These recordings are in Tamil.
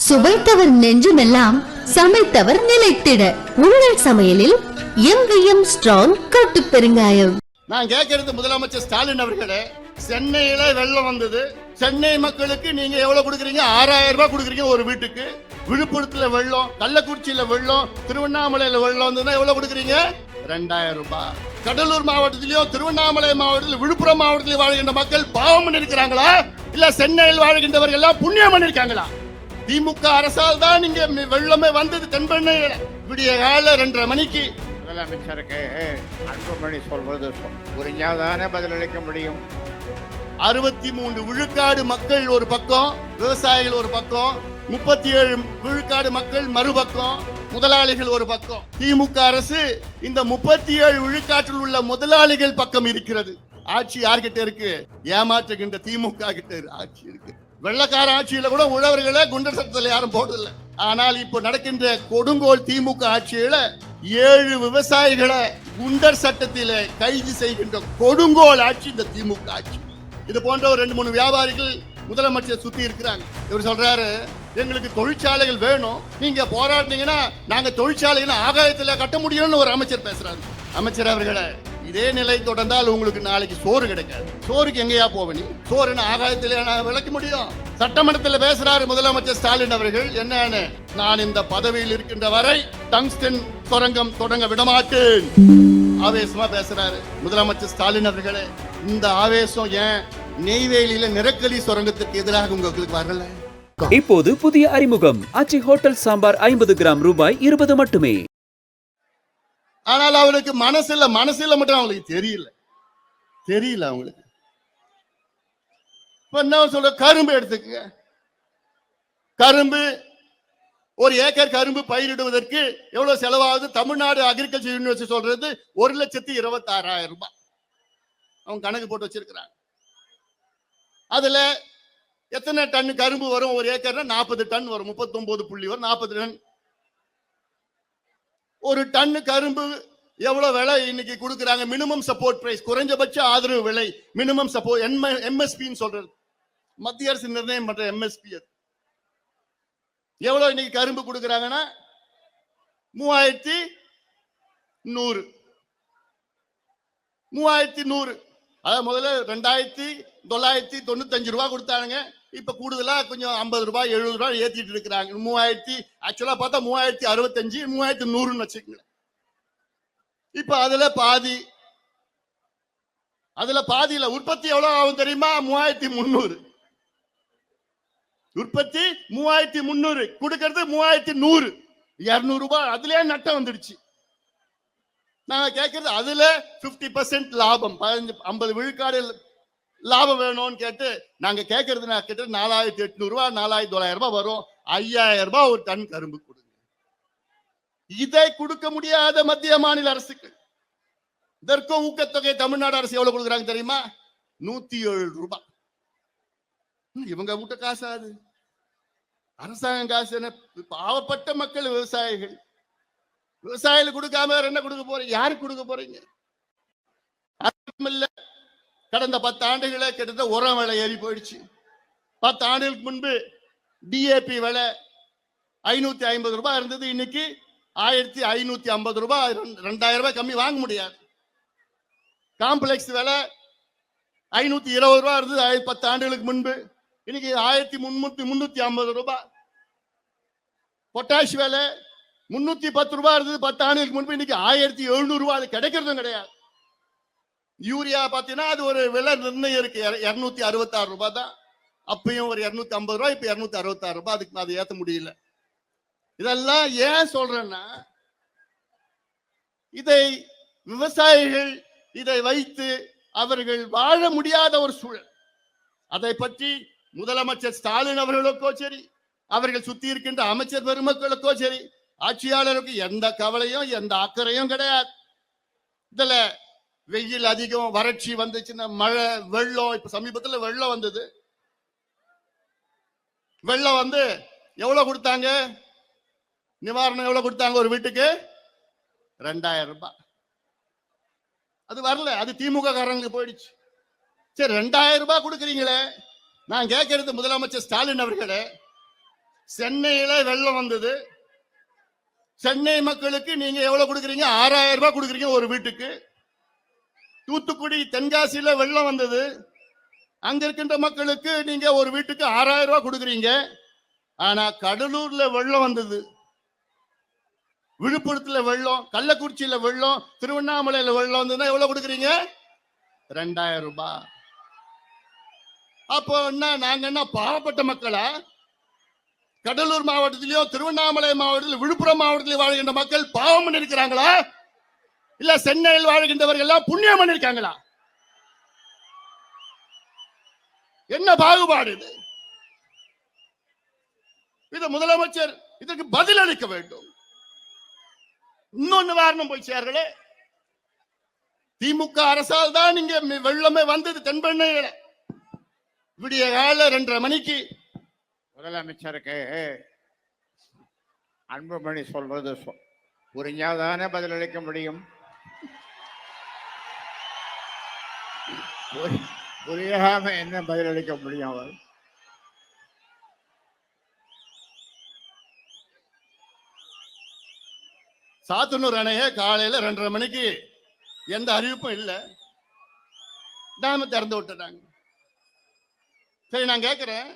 சுவைத்தவர் நெஞ்சுமெல்லாம் சமைத்தவர் நிலைத்திட உங்கள் சமையலில் எங்கேயும் ஸ்ட்ராங் கட்டு பெருங்காயம். நான் கேட்கறது முதலமைச்சர் ஸ்டாலின் அவர்களே, சென்னையில வெள்ளம் வந்தது. சென்னை மக்களுக்கு நீங்க எவ்வளவு கொடுக்குறீங்க? 6000 ரூபாய் கொடுக்குறீங்க ஒரு வீட்டுக்கு. விழுப்புரத்துல வெள்ளம், கள்ளக்குறிச்சியில வெள்ளம், திருவண்ணாமலையில வெள்ளம் வந்ததுன்னா எவ்வளவு கொடுக்குறீங்க? 2000 ரூபாய். கடலூர் மாவட்டத்திலயும் திருவண்ணாமலை மாவட்டத்தில் விழுப்புரம் மாவட்டத்தில் வாழ்கின்ற மக்கள் பாவம் பண்ணிருக்கிறாங்களா, இல்ல சென்னையில் வாழ்கின்றவர்கள் எல்லாம் புண்ணியம் பண்ணிருக்காங்களா? திமுக அரசால் தான் நீங்க வெள்ளமே வந்தது. தென்பெண்ணையில விடிய கால 2:30 மணிக்கு முதலமைச்சருக்கு அன்புமணி சொல்வது புரிஞ்சாதானே பதிலளிக்க முடியும். 63 விழுக்காடு மக்கள் ஒரு பக்கம், விவசாயிகள் ஒரு பக்கம், 37 விழுக்காடு மக்கள் மறுபக்கம், முதலாளிகள் ஒரு பக்கம். திமுக அரசு இந்த 37 விழுக்காட்டில் உள்ள முதலாளிகள் பக்கம் இருக்கிறது. ஆட்சி யார்கிட்ட இருக்கு? ஏமாற்றுகின்ற திமுக கிட்ட ஆட்சி இருக்கு. வெள்ளக்கார ஆட்சியில கூட உழவர்களை குண்டர் சட்டத்தில் யாரும் போடல. ஆனால் இப்போ நடக்கின்ற கொடுங்கோல் திமுக ஆட்சியில 7 விவசாயிகளை குண்டர் சட்டத்தில கைது செய்கின்ற கொடுங்கோல் ஆட்சி இந்த திமுக ஆட்சி. இது போன்ற ஒரு 2-3 வியாபாரிகள் முதலமைச்சர் சுத்தி இருக்கிறாங்க. இவர் சொல்றாரு, எங்களுக்கு தொழிற்சாலைகள் வேணும், நீங்க போராடினீங்கன்னா நாங்க தொழிற்சாலைகளை ஆகாயத்துல கட்ட முடியும்னு ஒரு அமைச்சர் பேசுறாரு. அமைச்சர் அவர்களே, இதே நிலை தொடர்ந்தால் உங்களுக்கு நாளைக்கு சோறு கிடைக்காது. சோறுக்கு எங்கேயா போவ நீ? சோறுன்னு ஆகாயத்திலே விளக்க முடியும்? சட்டமன்றத்தில் பேசுறாரு முதலமைச்சர் ஸ்டாலின் அவர்கள். என்னன்னு, நான் இந்த பதவியில் இருக்கின்ற வரை டங்ஸ்டன் சுரங்கம் தொடங்க விடமாட்டேன். ஆவேசமா பேசுறாரு முதலமைச்சர் ஸ்டாலின் அவர்களே. இந்த ஆவேசம் ஏன் நெய்வேலியில நிலக்கரி சுரங்கத்துக்கு எதிராக உங்களுக்கு வரல? இப்போது புதிய அறிமுகம் ஆச்சி ஹோட்டல் சாம்பார் 50 கிராம் ரூபாய் 20 மட்டுமே. ஆனால் அவளுக்கு மனசுல மட்டும் அவங்களுக்கு தெரியல அவங்களுக்கு. என்ன சொல்ற, கரும்பு எடுத்துக்க. கரும்பு ஒரு ஏக்கர் கரும்பு பயிரிடுவதற்கு எவ்வளவு செலவாகுது? தமிழ்நாடு அக்ரிகல்ச்சர் யூனிவர்சிட்டி சொல்றது 1,26,000 ரூபாய். அவங்க கணக்கு போட்டு வச்சிருக்கிறாங்க. அதுல எத்தனை டன் கரும்பு வரும்? ஒரு ஏக்கர்னா 40 டன் வரும். 39 புள்ளி வரும், 40 டன். ஒரு டன் கரும்பு எவ்வளவு விலை இன்னைக்கு கொடுக்குறாங்க? மினிமம் சப்போர்ட் பிரைஸ், குறைஞ்சபட்ச ஆதரவு விலை, மினிமம் சப்போர்ட், எம்எஸ்பி சொல்றது, மத்திய அரசு நிர்ணயம் பண்ற எம்எஸ்பி. எவ்வளவு இன்னைக்கு கரும்பு கொடுக்குறாங்கன்னா 3100. அதாவது முதல்ல 2,995 ரூபாய் கொடுத்தாங்க. இப்ப கூடுதலா கொஞ்சம் 50 ரூபாய் 70 ரூபாய் ஏத்திட்டு இருக்கிறாங்க. 3000, ஆக்சுவலா பார்த்தா 3065, 3100 வச்சுக்கோங்க. இப்ப அதுல பாதியில உற்பத்தி எவ்வளவு ஆகும் தெரியுமா? 3300. உற்பத்தி 3300, கொடுக்கறது 3100, 200 ரூபாய். அதுலயே நட்டம் வந்துடுச்சு. நாங்க கேட்கறது அதுல 50% லாபம், 50 விழுக்காடு லாபம் வேணும்னு கேட்டு நாங்க கேட்கறது கிட்ட 4,800 ரூபாய், 4,900 ரூபாய் வரும். 5,000 ரூபாய் ஒரு டன் கரும்பு கொடுங்க. இதை கொடுக்க முடியாத மத்திய மாநில அரசுக்கு இதற்கும் ஊக்கத்தொகை தமிழ்நாடு அரசு எவ்வளவு கொடுக்குறாங்க தெரியுமா? 107 ரூபாய். இவங்க வீட்டு காசு, அது அரசாங்கம் காசு. பாவப்பட்ட மக்கள் விவசாயிகள். விவசாயிகள் கொடுக்காம வேற என்ன கொடுக்க போறீங்க? யாருக்கு கொடுக்க போறீங்க? கடந்த 10 ஆண்டுகள கிட்டத்தட்ட உரம் விலை ஏறி போயிடுச்சு. 10 ஆண்டுகளுக்கு முன்பு டிஏபி விலை 550 ரூபாய் இருந்தது. இன்னைக்கு 1,550 ரூபாய். 2,000 ரூபாய் கம்மி வாங்க முடியாது. காம்ப்ளெக்ஸ் விலை 520 ரூபாய் இருந்தது 10 ஆண்டுகளுக்கு முன்பு. இன்னைக்கு 1,350 ரூபாய். பொட்டாஷ் விலை 310 ரூபாய் இருந்தது 10 ஆண்டுகளுக்கு முன்பு. இன்னைக்கு 1,700 ரூபாய். அது கிடைக்கிறதும் கிடையாது. யூரியா பாத்தீங்கன்னா அது ஒரு விலை நிர்ணயம் இருக்கு, 266 ரூபாய் தான். அப்பயும் ஒரு 250 ரூபாய், இப்ப 266 ரூபாய். அதுக்கு அதை ஏத்த முடியல. இதெல்லாம் ஏன் சொல்றேன்னா, இதை விவசாயிகள் இதை வைத்து அவர்கள் வாழ முடியாத ஒரு சூழல். அதை பற்றி முதலமைச்சர் ஸ்டாலின் அவர்களுக்கோ சரி, அவர்கள் சுத்தி இருக்கின்ற அமைச்சர் பெருமக்களுக்கோ சரி, ஆட்சியாளருக்கு எந்த கவலையும் எந்த அக்கறையும் கிடையாது. இதுல வெயில் அதிகம், வறட்சி வந்துச்சுன்னா மழை, வெள்ளம். இப்ப சமீபத்தில் வெள்ளம் வந்தது. வெள்ளம் வந்து எவ்வளவு கொடுத்தாங்க? நிவாரணம் எவ்வளவு கொடுத்தாங்க? ஒரு வீட்டுக்கு 2,000 ரூபாய். அது வரல, அது திமுக காரங்களுக்கு போயிடுச்சு. சரி, 2,000 ரூபாய் கொடுக்குறீங்களே, நான் கேட்கறது முதலமைச்சர் ஸ்டாலின் அவர்களே, சென்னையில வெள்ளம் வந்தது. சென்னை மக்களுக்கு நீங்க எவ்வளவு கொடுக்குறீங்க? 6000 ரூபாய் கொடுக்குறீங்க ஒரு வீட்டுக்கு. தூத்துக்குடி தென்காசியில வெள்ளம் வந்தது. அங்க இருக்கின்ற மக்களுக்கு நீங்க ஒரு வீட்டுக்கு 6000 ரூபாய் கொடுக்குறீங்க. ஆனா கடலூர்ல வெள்ளம் வந்தது, விழுப்புரத்துல வெள்ளம், கள்ளக்குறிச்சியில வெள்ளம், திருவண்ணாமலையில வெள்ளம் வந்ததுன்னா எவ்வளவு கொடுக்குறீங்க? 2000 ரூபாய். அப்போ என்ன, நாங்க என்ன பாவப்பட்ட மக்களா? கடலூர் மாவட்டத்திலயோ திருவண்ணாமலை மாவட்டத்தில் விழுப்புரம் மாவட்டத்தில் வாழ்கின்ற மக்கள் பாவம் பண்ணிருக்கிறாங்களா? இல்ல சென்னையில் வாழ்கின்றவர்கள் எல்லாம் புண்ணியம் பண்ணிருக்காங்களா? என்ன பாகுபாடு இது? இது முதலமைச்சர் இதற்கு பதில் அளிக்க வேண்டும். இன்னொன்னு வாரணம் போய் சேர்களே, திமுக அரசால் தான் இங்க வெள்ளமே வந்தது. தென்பெண்ணையில விடிய கால 2:30 மணிக்கு முதலமைச்சருக்கு அன்புமணி சொல்வது புரிஞ்சாதானே பதிலளிக்க முடியும். புரியாம என்ன பதிலளிக்க முடியும்? அவர் சாத்தனூர் அணைய காலையில 2:30 மணிக்கு எந்த அறிவிப்பும் இல்லை, டேம் திறந்து விட்டுட்டாங்க. சரி, நான் கேட்கிறேன்,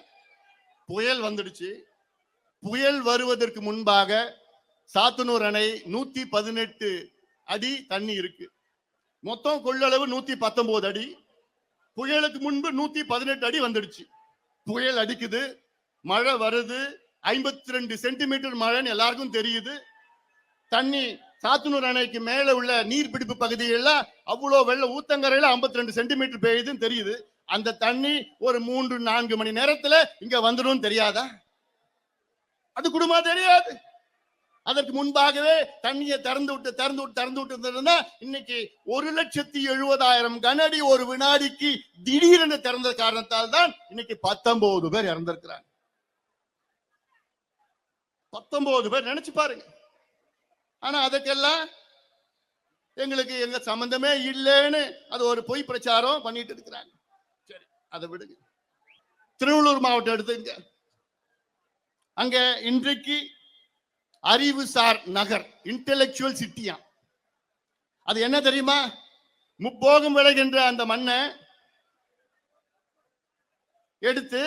புயல் வந்துடுச்சு. புயல் வருவதற்கு முன்பாக சாத்தனூர் அணை 118 அடி தண்ணி இருக்கு. மொத்தம் கொள்ளளவு 119 அடி. புயலுக்கு முன்பு 118 அடி வந்துடுச்சு. புயல் அடிக்குது, மழை வருது, 52 சென்டிமீட்டர் மழைன்னு எல்லாருக்கும் தெரியுது. தண்ணி சாத்தனூர் அணைக்கு மேல உள்ள நீர்பிடிப்பு பகுதியில் அவ்வளோ வெள்ளம், ஊத்தங்கரையில 52 சென்டிமீட்டர் பெய்யுதுன்னு தெரியுது. அந்த தண்ணி ஒரு 3-4 மணி நேரத்துல இங்க வந்துடும் தெரியாதா? அது குடும்பமா தெரியாது. அதற்கு முன்பாகவே தண்ணியை திறந்து விட்டு இன்னைக்கு 1,70,70,000 கனஅடி ஒரு வினாடிக்கு திடீரென திறந்த காரணத்தால் தான் இன்னைக்கு 19 பேர் இறந்திருக்கிறாங்க. 19 பேர், நினைச்சு பாருங்க. ஆனா அதுக்கெல்லாம் எங்களுக்கு எங்க சம்பந்தமே இல்லைன்னு அது ஒரு பொய் பிரச்சாரம் பண்ணிட்டு இருக்கிறாங்க. சரி, அதை விடுங்க. திருவள்ளூர் மாவட்டம் எடுத்துங்க. அங்க இன்றைக்கு அறிவுசார் நகர், இன்டெலெக்சுவல் சிட்டியா. அது என்ன தெரியுமா? முப்போகம் விளைகின்ற அந்த மண்ணை எடுத்து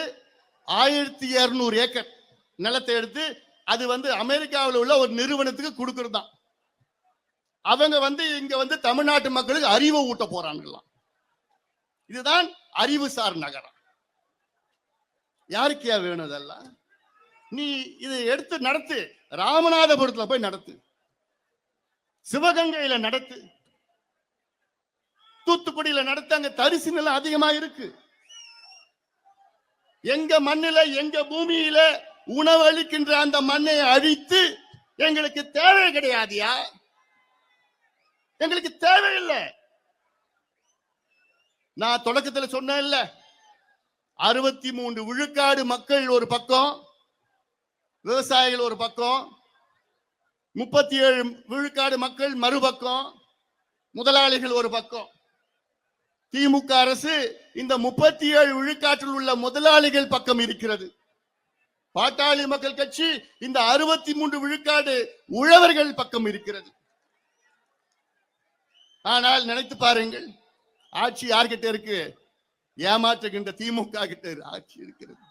1200 ஏக்கர் நிலத்தை எடுத்து அது அமெரிக்காவில் உள்ள ஒரு நிறுவனத்துக்கு கொடுக்கிறது தான். அவங்க இங்க தமிழ்நாட்டு மக்களுக்கு அறிவை ஊட்ட போறாங்களாம். இதுதான் அறிவுசார் நகரம். யாருக்கியா வேணும் இதெல்லாம்? நீ இதை எடுத்து நடத்து. ராமநாதபுரத்துல போய் நடத்து, சிவகங்கையில நடத்து, தூத்துக்குடியில நடத்து. அங்க தரிசு நிலம் அதிகமா இருக்கு. எங்க மண்ணில எங்க பூமியில உணவளிக்கின்ற அந்த மண்ணை அழித்து எங்களுக்கு தேவை கிடையாதியா? எங்களுக்கு தேவையில்லை. நான் தொடக்கத்தில் சொன்னேன் இல்ல, 63 விழுக்காடு மக்கள் ஒரு பக்கம், விவசாயிகள் ஒரு பக்கம், 37 விழுக்காடு மக்கள் மறுபக்கம், முதலாளிகள் ஒரு பக்கம். திமுக அரசு இந்த 37 விழுக்காட்டில் உள்ள முதலாளிகள் பக்கம் இருக்கிறது. பாட்டாளி மக்கள் கட்சி இந்த 63 விழுக்காடு உழவர்கள் பக்கம் இருக்கிறது. ஆனால் நினைத்து பாருங்கள், ஆட்சி யார்கிட்ட இருக்கு? ஏமாற்றுகின்ற திமுக கிட்ட ஆட்சி இருக்கிறது.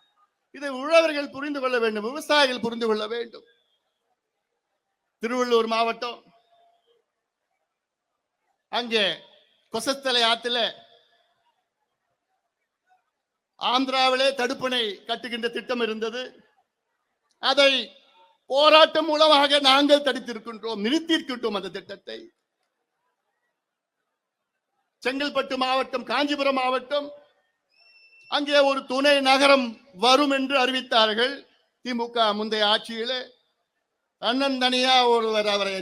இதை உழவர்கள் புரிந்து கொள்ள வேண்டும், விவசாயிகள் புரிந்து கொள்ள வேண்டும். திருவள்ளூர் மாவட்டம் அங்கே கொசஸ்தலை ஆத்துல ஆந்திராவிலே தடுப்பணை கட்டுகின்ற திட்டம் இருந்தது. அதை போராட்டம் மூலமாக நாங்கள் தடுத்திருக்கின்றோம், நிறுத்தியிருக்கின்றோம் அந்த திட்டத்தை. செங்கல்பட்டு மாவட்டம், காஞ்சிபுரம் மாவட்டம், அங்கே ஒரு துணை நகரம் வரும் என்று அறிவித்தார்கள் திமுக முந்தைய ஆட்சியில. தன்னந்தனியா ஒருவர் அவரை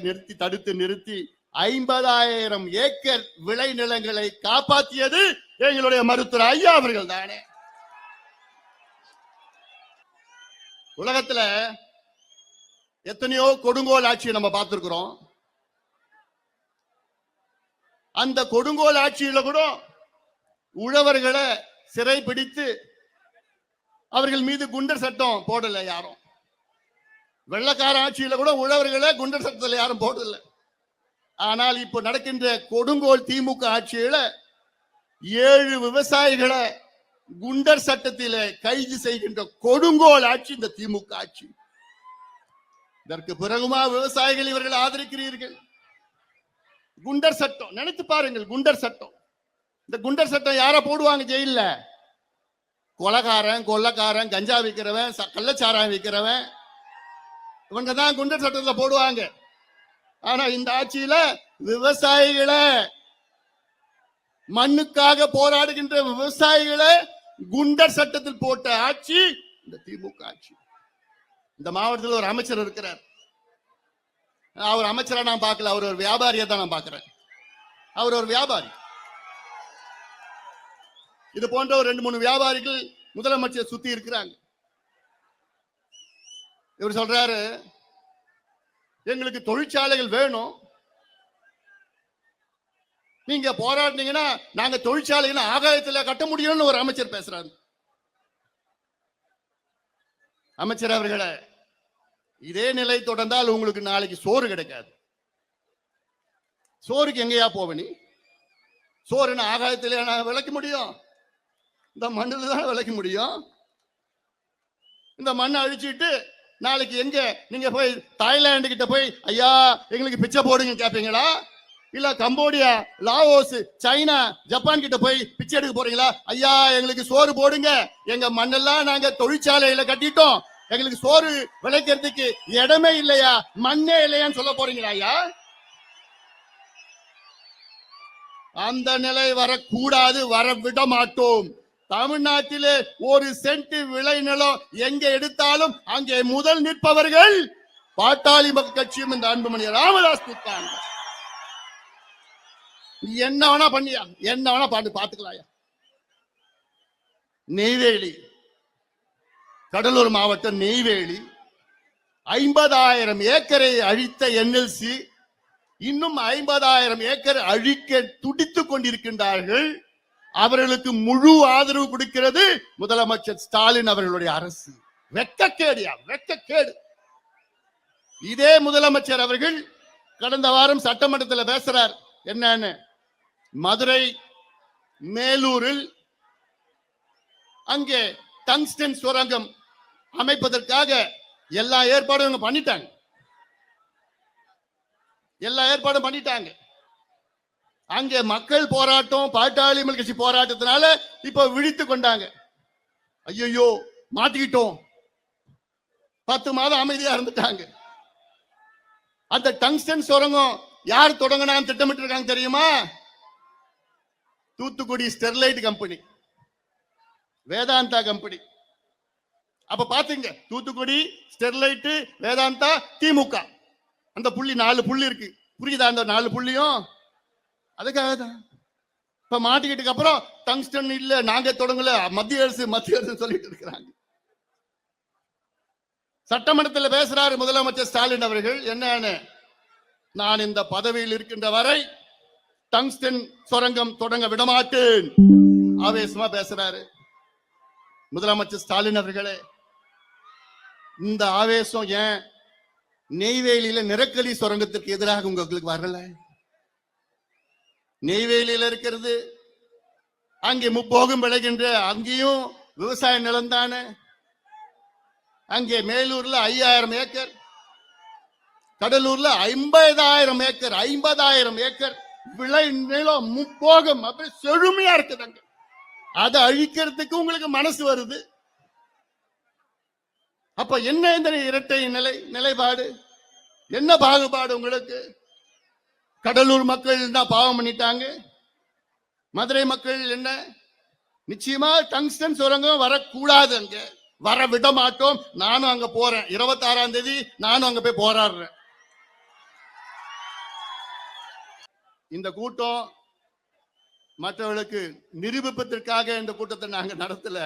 தடுத்து நிறுத்தி 50,000 ஏக்கர் விளை நிலங்களை காப்பாற்றியது எங்களுடைய மருத்துவர் ஐயா அவர்கள் தானே. உலகத்துல எத்தனையோ கொடுங்கோல் ஆட்சியை நம்ம பார்த்திருக்கிறோம். அந்த கொடுங்கோல் ஆட்சியில கூட உழவர்களை சிறை பிடித்து அவர்கள் மீது குண்டர் சட்டம் போடல யாரும். வெள்ளக்கார ஆட்சியில கூட உழவர்களை குண்டர் சட்டத்தில் யாரும் போடுதில்லை. ஆனால் இப்ப நடக்கின்ற கொடுங்கோல் திமுக ஆட்சியில 7 விவசாயிகளை குண்டர் சட்டத்தில கைது செய்கின்ற கொடுங்கோல் ஆட்சி இந்த திமுக ஆட்சி. இதற்கு பிறகுமா விவசாயிகள் இவர்கள் ஆதரிக்கிறீர்கள்? குண்டர் சட்டம் நினைத்து பாருங்கள். குண்டர் சட்டம், இந்த குண்டர் சட்டம் யார போடுவாங்க ஜெயில? கொலகாரன், கொள்ளக்காரன், கஞ்சா விற்கிறவன், கள்ளச்சாராயம் விற்கிறவன், இவங்க தான் குண்டர் சட்டத்துல போடுவாங்க. ஆனா இந்த ஆட்சியில விவசாயிகளை, மண்ணுக்காக போராடுகின்ற விவசாயிகளை குண்டர் சட்டத்தில் போட்ட ஆட்சி இந்த திமுக ஆட்சி. இந்த மாவட்டத்தில் ஒரு அமைச்சர் இருக்கிறார். அவர் அமைச்சரா நான் பார்க்கல, அவர் ஒரு வியாபாரியா தான் நான் பார்க்கிறேன். அவர் ஒரு வியாபாரி. இது போன்ற ஒரு 2-3 வியாபாரிகள் முதலமைச்சர் சுத்தி இருக்கிறாங்க. இவர் சொல்றாரு, எங்களுக்கு தொழிற்சாலைகள் வேணும், நீங்க போராடினீங்கன்னா நாங்க தொழிற்சாலைகளை ஆகாயத்தில் கட்ட முடியும்னு ஒரு அமைச்சர் பேசுறாரு. அமைச்சர் அவர்களே, இதே நிலை தொடர்ந்தால் உங்களுக்கு நாளைக்கு சோறு கிடைக்காது. சோறுக்கு எங்கேயா போவ நீ? சோறுன்னு ஆகாயத்திலே விளைக்க முடியும்? இந்த மண்ணில் தான் விளைக்க முடியும். இந்த மண்ணை அழிச்சிட்டு நாளைக்கு எங்க நீங்க போய் தாய்லாந்து கிட்ட போய் ஐயா எங்களுக்கு பிச்சை போடுங்க கேட்பீங்களா? இல்ல கம்போடியா, லாவோஸ், சைனா, ஜப்பான் கிட்ட போய் பிச்சை எடுக்க போறீங்களா? ஐயா எங்களுக்கு சோறு போடுங்க, எங்க மண்ணெல்லாம் நாங்க தொழிற்சாலையில கட்டிட்டோம், எங்களுக்கு சோறு விளைக்கிறதுக்கு இடமே இல்லையா, மண்ணே இல்லையான்னு சொல்ல போறீங்களா? ஐயா, அந்த நிலை வரக்கூடாது, வர விட மாட்டோம். தமிழ்நாட்டிலே 1 சென்ட் விளைநிலம் எங்க எடுத்தாலும் அங்கே முதல் நிற்பவர்கள் பாட்டாளி மக்கள் கட்சியும் இந்த அன்புமணி ராமதாஸ் நிற்பாங்க. என்ன வேணா பண்ணியா, என்ன வேணா பாத்துக்கலாயா. நெய்வேலி, கடலூர் மாவட்டம் நெய்வேலி 50,000 ஏக்கரை அழித்த என்எல்சி இன்னும் 50,000 ஏக்கர் அழிக்க துடித்துக் கொண்டிருக்கின்றார்கள். அவர்களுக்கு முழு ஆதரவு கொடுக்கிறது முதலமைச்சர் ஸ்டாலின் அவர்களுடைய அரசு. வெட்கக்கேடியா, வெட்கக்கேடு. இதே முதலமைச்சர் அவர்கள் கடந்த வாரம் சட்டமன்றத்தில் பேசுறார். என்னன்னு, மதுரை மேலூரில் அங்கே டங்ஸ்டன் சுரங்கம் அமைப்பதற்காக எல்லா ஏற்பாடும் பண்ணிட்டாங்க. எல்லா ஏற்பாடும் பண்ணிட்டாங்க. அங்கே மக்கள் போராட்டம், பாட்டாளி மக்கள் கட்சி போராட்டத்தினால இப்ப விழித்து கொண்டாங்க. ஐயோ மாட்டிக்கிட்டோம், 10 மாதம் அமைதியா இருந்துட்டாங்க. அந்த டங்ஸ்டன் சுரங்கம் யார் தொடங்கினான்னு திட்டமிட்டு இருக்காங்க தெரியுமா? Thoothukudi Sterlite company, Vedanta company. அப்ப பாத்தீங்க, தூத்துக்குடி ஸ்டெர்லைட், வேதாந்தா, திமுக, அந்த புள்ளி 4 புள்ளி இருக்கு. புரியுதா? அந்த 4 புள்ளியும் அதுக்காக தான். இப்ப மாட்டிக்கிட்டு அப்புறம் டங்ஸ்டன் இல்ல, நாங்க தொடங்கல, மத்திய அரசு சொல்லிட்டு இருக்கிறாங்க. சட்டமன்றத்தில் பேசுறாரு முதலமைச்சர் ஸ்டாலின் அவர்கள். என்னன்னு, நான் இந்த பதவியில் இருக்கின்ற வரை டங்ஸ்டன் சுரங்கம் தொடங்க விடமாட்டேன். ஆவேசமா பேசுறாரு முதலமைச்சர் ஸ்டாலின் அவர்களே. இந்த ஆவேசம் ஏன் நெய்வேலியில நிலக்கரி சுரங்கத்திற்கு எதிராக உங்களுக்கு வரல? நெய்வேலியில இருக்கிறது அங்கே முப்போகம் விளைகின்ற அங்கேயும் விவசாய நிலம் தானே. அங்கே மேலூர்ல 5000 ஏக்கர், கடலூர்ல 50,000 ஏக்கர், 50,000 ஏக்கர் விளை நிலம் முப்போகம் அப்படி செழுமையா இருக்குதுங்க. அதை அழிக்கிறதுக்கு உங்களுக்கு மனசு வருது. அப்ப என்ன இந்த இரட்டை நிலைப்பாடு, என்ன பாகுபாடு உங்களுக்கு? கடலூர் மக்கள் என்ன பாவம் பண்ணிட்டாங்க? மதுரை மக்கள் என்ன? நிச்சயமா டங்ஸ்டன் சுரங்கம் வரக்கூடாது, அங்க வர விட மாட்டோம். நானும் அங்க போறேன், 26ஆம் தேதி நானும் அங்க போய் போராடுறேன். இந்த கூட்டம் மற்றவர்களுக்கு நிரூபிப்பதற்காக இந்த கூட்டத்தை நாங்க நடத்தல.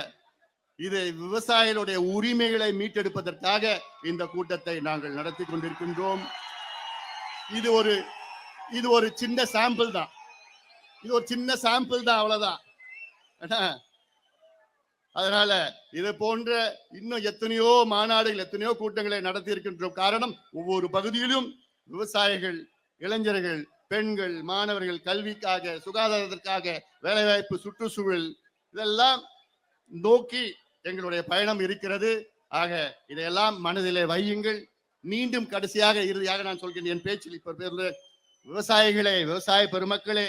இது விவசாயிகளுடைய உரிமைகளை மீட்டெடுப்பதற்காக இந்த கூட்டத்தை நாங்கள் நடத்தி கொண்டிருக்கின்றோம். இது ஒரு சின்ன சாம்பிள் தான். இது ஒரு சின்ன சாம்பிள் தான், அவ்வளவுதான். அதனால இது போன்ற இன்னும் எத்தனையோ மாநாடுகள், எத்தனையோ கூட்டங்களை நடத்தி இருக்கின்ற காரணம் ஒவ்வொரு பகுதியிலும் விவசாயிகள், இளைஞர்கள், பெண்கள், மாணவர்கள் கல்விக்காக, சுகாதாரத்திற்காக, வேலைவாய்ப்பு, சுற்றுச்சூழல் இதெல்லாம் நோக்கி எங்களுடைய பயணம் இருக்கிறது. ஆக இதையெல்லாம் மனதிலே வையுங்கள். மீண்டும் கடைசியாக இறுதியாக நான் சொல்கிறேன் என் பேச்சில் இப்ப பேர்ல விவசாயிகளே, விவசாய பெருமக்களே,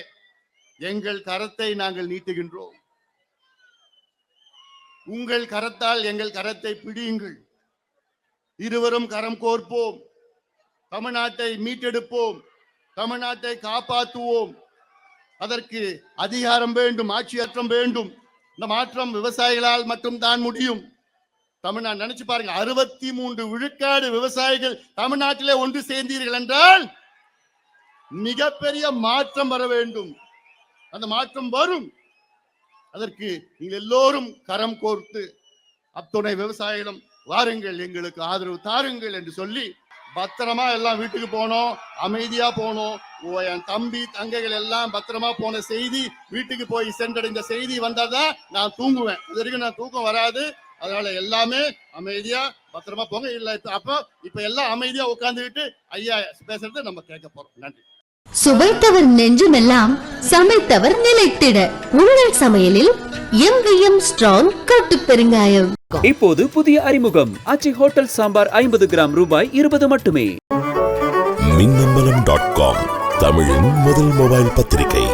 எங்கள் கரத்தை நாங்கள் நீட்டுகின்றோம். உங்கள் கரத்தால் எங்கள் கரத்தை பிடியுங்கள். இருவரும் கரம் கோர்ப்போம். தமிழ்நாட்டை மீட்டெடுப்போம். தமிழ்நாட்டை காப்பாற்றுவோம். அதற்கு அதிகாரம் வேண்டும், ஆட்சியற்றம் வேண்டும். இந்த மாற்றம் விவசாயிகளால் மட்டும் தான் முடியும். தமிழ்நாடு நினைச்சு பாருங்க, 63 விழுக்காடு விவசாயிகள் தமிழ்நாட்டிலே ஒன்று சேர்ந்தீர்கள் என்றால் மிகப்பெரிய மாற்றம் வர வேண்டும். அந்த மாற்றம் வரும். அதற்கு நீங்கள் எல்லோரும் கரம் கோர்த்து அத்துணை விவசாயிகளும் வாருங்கள், எங்களுக்கு ஆதரவு தாருங்கள் என்று சொல்லி பத்திரமா எல்லாம் வீட்டுக்கு போனோம், அமைதியா போனோம். என் தம்பி தங்கைகள் எல்லாம் பத்திரமா போன செய்தி, வீட்டுக்கு போய் சென்றடைந்த செய்தி வந்தாதான் நான் தூங்குவேன். இது வரைக்கும் நான் தூக்கம் வராது. அதனால எல்லாமே அமைதியா பத்திரமா போங்க. இல்ல இப்ப எல்லாம் அமைதியா உட்கார்ந்துக்கிட்டு ஐயா பேசுறதை நம்ம கேட்க போறோம். நன்றி. சுவைத்தவர் நெஞ்சுமெல்லாம் சமைத்தவர் நிலைத்திட உங்கள் சமையலில் எங்கேயும் ஸ்ட்ராங் கட்டு பெருங்காயம். இப்போது புதிய அறிமுகம் ஆச்சி ஹோட்டல் சாம்பார் 50 கிராம் ரூபாய் 20 மட்டுமே. மின்னம்பலம்.com தமிழின் முதல் மொபைல் பத்திரிகை.